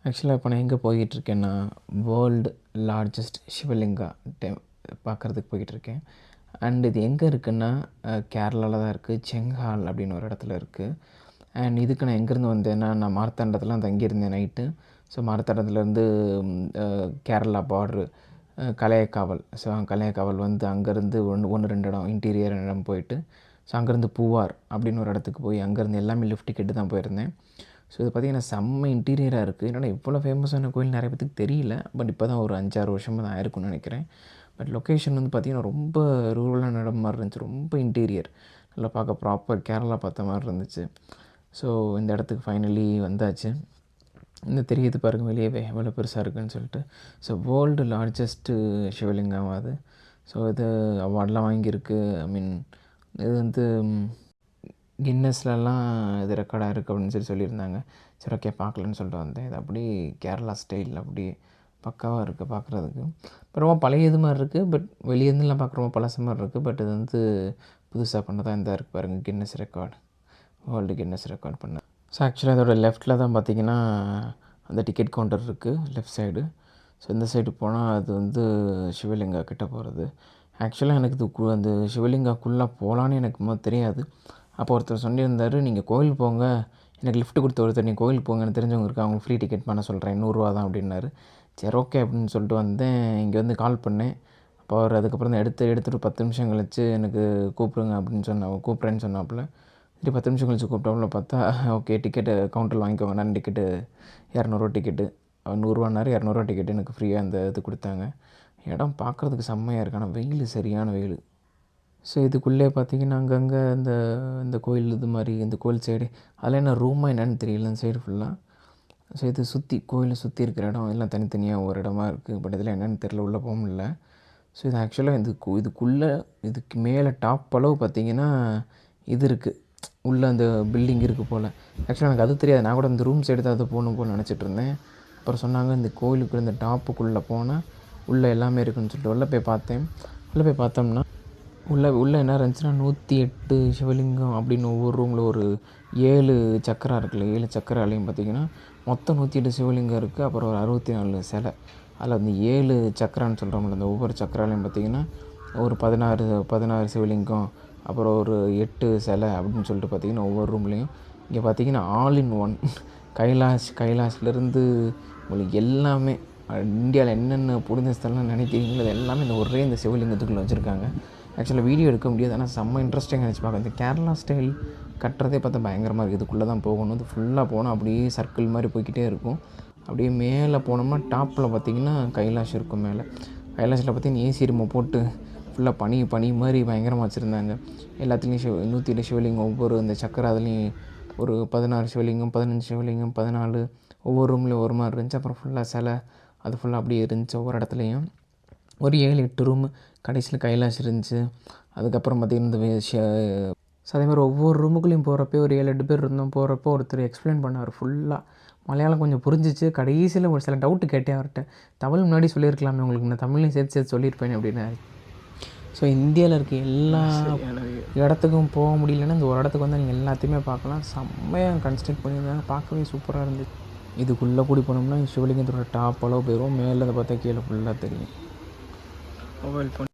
ஆக்சுவலாக இப்போ நான் எங்கே போய்கிட்டுருக்கேன்னா, வேர்ல்டு லார்ஜஸ்ட் சிவலிங்கா பார்க்குறதுக்கு போய்கிட்டுருக்கேன். அண்ட் இது எங்கே இருக்குன்னா, கேரளாவில் தான் இருக்குது. செங்கால் அப்படின்னு ஒரு இடத்துல இருக்குது. அண்ட் இதுக்கு நான் எங்கேருந்து வந்தேன்னா, நான் மார்த்தாண்டத்தில் தான் தங்கியிருந்தேன் நைட்டு. ஸோ மார்த்தாண்டத்துலேருந்து கேரளா பார்ட்ரு கலையக்காவல். ஸோ கலையக்காவல் வந்து அங்கேருந்து ஒன்று 2 இடம் இன்டீரியர் இடம் போயிட்டு, ஸோ அங்கேருந்து பூவார் அப்படின்னு ஒரு இடத்துக்கு போய் அங்கேருந்து எல்லாமே லிஃப்ட் டிக்கெட்டு தான் போயிருந்தேன். ஸோ இது பார்த்திங்கன்னா செம்ம இன்டீரியராக இருக்குது. என்னடா இவ்வளோ ஃபேமஸான கோயில் நிறைய பேத்துக்கு தெரியல. பட் இப்போ தான் ஒரு 5-6 வருஷமாக தான் ஆயிருக்குன்னு நினைக்கிறேன். பட் லொக்கேஷன் வந்து பார்த்திங்கன்னா ரொம்ப ரூரலான இடம் மாதிரி இருந்துச்சு. ரொம்ப இன்டீரியர் நல்லா பார்க்க ப்ராப்பர் கேரளா பார்த்த மாதிரி இருந்துச்சு. ஸோ இந்த இடத்துக்கு ஃபைனலி வந்தாச்சு. இந்த தெரியுது பாருங்கள் வெளியவே எவ்வளோ பெருசாக இருக்குதுன்னு சொல்லிட்டு. ஸோ வேர்ல்டு லார்ஜஸ்ட்டு சிவலிங்கம் அது. ஸோ இது அவார்டெலாம் வாங்கியிருக்கு. ஐ மீன் இது வந்து கின்னஸ்லலாம் இது ரெக்கார்டாக இருக்குது அப்படின்னு சொல்லியிருந்தாங்க. சரி ஓகே பார்க்கலன்னு சொல்லிட்டு வந்தேன். இது அப்படி கேரளா ஸ்டைலில் அப்படி பக்காவாக இருக்குது பார்க்குறதுக்கு. இப்போ ரொம்ப பழைய இது மாதிரி இருக்குது. பட் வெளியேருந்துலாம் பார்க்க ரொம்ப பழசு மாதிரி இருக்குது. பட் இது வந்து புதுசாக பண்ணதான் இந்த இருக்குது பாருங்கள், Guinness record, world Guinness record பண்ண. ஸோ ஆக்சுவலாக இதோட லெஃப்ட்டில் தான் பார்த்திங்கன்னா அந்த டிக்கெட் கவுண்டர் இருக்குது, லெஃப்ட் சைடு. ஸோ இந்த சைடு போனால் அது வந்து சிவலிங்கா கிட்டே போகிறது. ஆக்சுவலாக எனக்கு இது அந்த சிவலிங்காக்குள்ளே போகலான்னு எனக்கு தெரியாது. அப்போ ஒருத்தர் சொல்லியிருந்தார், நீங்கள் கோயில் போங்க, எனக்கு லிஃப்ட் கொடுத்த ஒருத்தர் நீங்கள் கோயிலுக்கு போங்க, எனக்கு தெரிஞ்சவங்க இருக்கா, அவங்க ஃப்ரீ டிக்கெட் பண்ண சொல்கிறேன், 100 தான் அப்படின்னாரு. சரி ஓகே அப்படின்னு சொல்லிட்டு வந்தேன். இங்கே வந்து கால் பண்ணேன். அப்போ அவர் அதுக்கப்புறம் தான் எடுத்துகிட்டு 10 நிமிஷம் கழிச்சு எனக்கு கூப்பிடுங்க அப்படின்னு கூப்பிட்றேன்னு சொன்னாப்புல. சரி 10 நிமிஷம் கழிச்சு கூப்பிட்டாப்புல பார்த்தா ஓகே டிக்கெட்டு கவுண்டரில் வாங்கிக்கோங்க. நான் டிக்கெட்டு 200 டிக்கெட்டு, 100 200 டிக்கெட்டு எனக்கு ஃப்ரீயாக அந்த இது கொடுத்தாங்க. இடம் பார்க்குறதுக்கு செம்மையாக இருக்குது. ஆனால் வெயில் சரியான வெயில். ஸோ இதுக்குள்ளே பார்த்திங்கன்னா அங்கங்கே இந்த கோயில் இது மாதிரி இந்த கோயில் சைடு அதில் என்ன ரூமாக என்னென்னு தெரியல இந்த சைடு ஃபுல்லாக. ஸோ இது சுற்றி கோயிலை சுற்றி இருக்கிற இடம் எல்லாம் தனித்தனியாக ஒரு இடமா இருக்குது. பட் இதில் என்னென்னு தெரியல, உள்ளே போக முடியல. ஸோ இது ஆக்சுவலாக இதுக்குள்ளே இதுக்கு மேலே டாப் அளவு பார்த்திங்கன்னா இது இருக்குது, உள்ளே அந்த பில்டிங் இருக்குது போல். ஆக்சுவலாக எனக்கு அது தெரியாது. நான் கூட இந்த ரூம் சைடு தான் அது போகணும் போல் நினச்சிட்டு இருந்தேன். அப்புறம் சொன்னாங்க இந்த கோயிலுக்கு இந்த டாப்புக்குள்ளே போனால் உள்ளே எல்லாமே இருக்குதுன்னு சொல்லிட்டு உள்ளே போய் பார்த்தேன். உள்ளே போய் பார்த்தோம்னா உள்ளே என்ன இருந்துச்சுன்னா 108 சிவலிங்கம் அப்படின்னு ஒவ்வொரு ரூமில் ஒரு 7 சக்கரம் இருக்குல்ல, 7 சக்கராலையும் பார்த்திங்கன்னா மொத்தம் 108 சிவலிங்கம் இருக்குது. அப்புறம் ஒரு 64 சிலை. அதில் அந்த 7 சக்கரான்னு சொல்கிறோம்ல, அந்த ஒவ்வொரு சக்கராலையும் பார்த்திங்கன்னா ஒரு 16 சிவலிங்கம், அப்புறம் ஒரு 8 சிலை அப்படின்னு சொல்லிட்டு பார்த்திங்கன்னா ஒவ்வொரு ரூம்லேயும். இங்கே பார்த்திங்கன்னா ஆல் இன் ஒன் கைலாஷ்லேருந்து உங்களுக்கு எல்லாமே இந்தியாவில் என்னென்ன புனித ஸ்தலம் நினைக்கிறீங்களோ அது எல்லாமே இந்த சிவலிங்கத்துக்குள்ளே வச்சுருக்காங்க. ஆக்சுவலாக வீடியோ எடுக்க முடியாது, ஆனால் செம்ம இன்ட்ரெஸ்டிங்காக இருந்துச்சு பார்க்க. இந்த கேரளா ஸ்டைல் கட்டுறதே பார்த்தா பயங்கரமாக இருக்குது. இதுக்குள்ளே தான் போகணும். இது ஃபுல்லாக போனால் அப்படியே சர்க்கிள் மாதிரி போய்கிட்டே இருக்கும். அப்படியே மேலே போனோம்னா டாப்பில் பார்த்திங்கன்னா கைலாஷ் இருக்கும். மேலே கைலாஷில் பார்த்திங்கன்னா ஏசி ரூமை போட்டு ஃபுல்லாக பனி மாதிரி பயங்கரமாக வச்சுருந்தாங்க. எல்லாத்துலேயும் 108 சிவலிங்கம், ஒவ்வொரு இந்த சக்கரை அதுலேயும் ஒரு 16 சிவலிங்கம், 15 சிவலிங்கம், 14 ஒவ்வொரு ரூம்லேயும் ஒரு மாதிரி இருந்துச்சு. அப்புறம் ஃபுல்லாக சிலை அது ஃபுல்லாக அப்படியே இருந்துச்சு. ஒவ்வொரு இடத்துலையும் ஒரு 7-8 ரூமு, கடைசியில் கைலாஷ் இருந்துச்சு. அதுக்கப்புறம் பார்த்திங்கன்னா ஸோ அதேமாதிரி ஒவ்வொரு ரூமுக்குள்ளேயும் போகிறப்போ ஒரு 7-8 பேர் இருந்தோம். போகிறப்போ ஒருத்தர் எக்ஸ்பிளைன் பண்ணார் ஃபுல்லாக. மலையாளம் கொஞ்சம் புரிஞ்சிச்சு. கடைசியில் ஒரு சில டவுட்டு கேட்டேன் அவர்கிட்ட. தமிழ் முன்னாடி சொல்லியிருக்கலாமே உங்களுக்கு, நான் தமிழ்லையும் சேர்த்து சொல்லியிருப்பேன் அப்படின்னாரு. ஸோ இந்தியாவில் இருக்க எல்லா இடத்துக்கும் போக முடியலன்னா இந்த ஒரு இடத்துக்கு வந்து நீங்கள் எல்லாத்தையுமே பார்க்கலாம். செம்மையாக கன்ஸ்ட்ரக்ட் பண்ணியிருந்தாங்க, பார்க்கவே சூப்பராக இருந்துச்சு. இதுக்குள்ளே கூடி போனோம்னா சிவலிங்கத்தோட டாப் அளவு போயிடும். மேலே அதை பார்த்தா கீழே ஃபுல்லாக தெரியும். Mobile phone